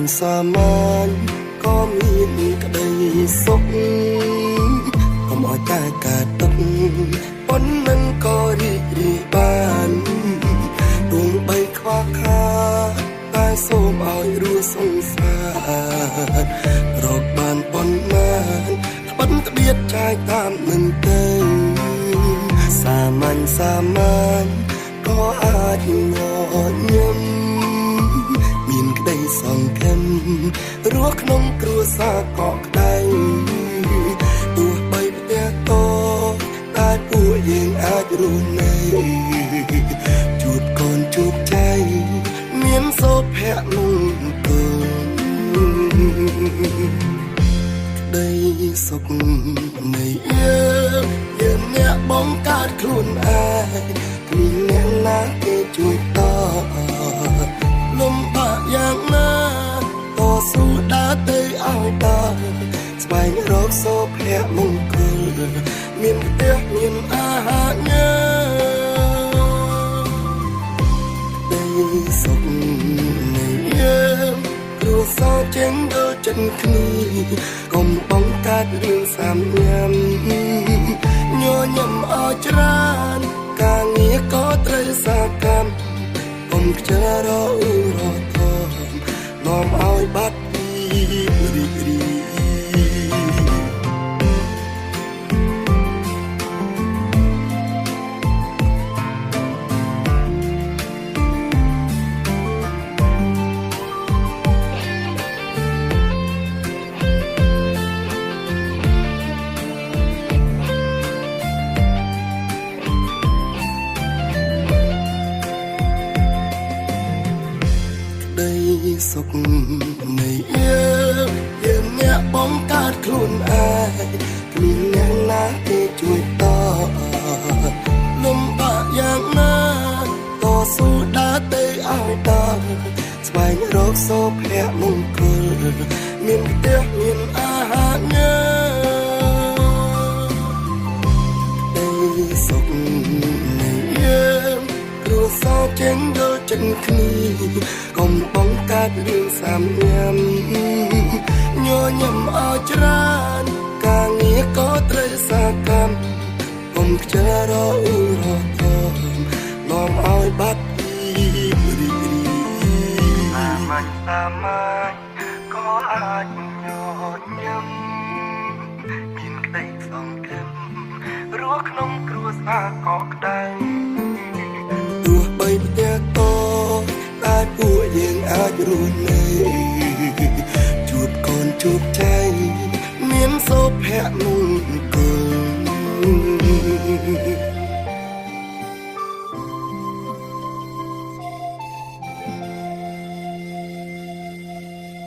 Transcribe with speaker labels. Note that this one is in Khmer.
Speaker 1: ញសាមញ្ញក៏មានក្តីសុខកុំឲ្យតែកើតទុកប៉ុណ្ណឹងក៏រីករាយបានទោះបីខ្វះខាតតែសូមឲ្យរស់សង្សាររកបានប៉ុន្មានត្បិតត្បៀតចាយតាមនឹងទៅសាមញ្ញសាមញ្ញក៏អាចងត់ញឹមមានក្តីសង្ឃឹមរស់ក្នុងគ្រួសារកក់ក្ដៅទោះបីផ្ទះតូចតែពួកយើងអាចរស់នៅជួបកូនជួបចៅមានសុភមង្គលក្តីសុខនៃយើងអ្នកបងកើតខ្លួនឯងគ្មានអ្នកណាគេជួយតលំបាកយ៉ាងណាតស៊ូដើរទៅឲ្យដល់ស្វែងរកសុភមង្គលមានផ្ទះមានអាហារញ៉ាំដីសុខនៃយើងគ្រួសារចេញដល់ចិនគ្នាកុំបងកើតរឿងសាមញ៉ាំញញឹមអោច្រើនការងារក៏ត្រូវសាកម្មកុំខ្ជិលរអ៊ូរថមនាំឲ្យបាត់ពីរីករាយសុខនៃយើងអ្នកបងកើតខ្លួនឯងគ្មានអ្នកណាគេជួយតលំបាកយ៉ាងណាតស៊ូដើរទៅឲ្យដល់ស្វែងរកសុភមង្គលមានផ្ទះមានអាហារញ៉ាំដីសុខនៃយើងគ្រួសារចេញដល់ចិនគ្នាកុំបងកើតរឿងសាមញ៉ាំញញឹមអោច្រើនការងារក៏ត្រូវសាកម្មកុំខ្ជិលរអ៊ូរថមនាំឲ្យបាត់ពីរីករាយសាមញ្ញសាមញ្ញក៏អាចញញឹមមានក្តីសង្ឃឹមរស់ក្នុងគ្រួសារកក់ក្ដៅទោះបីផ្ទះតូចតែពួកយើងអាចរស់នៅជួបកូនជួបចៅមានសុភមង្គល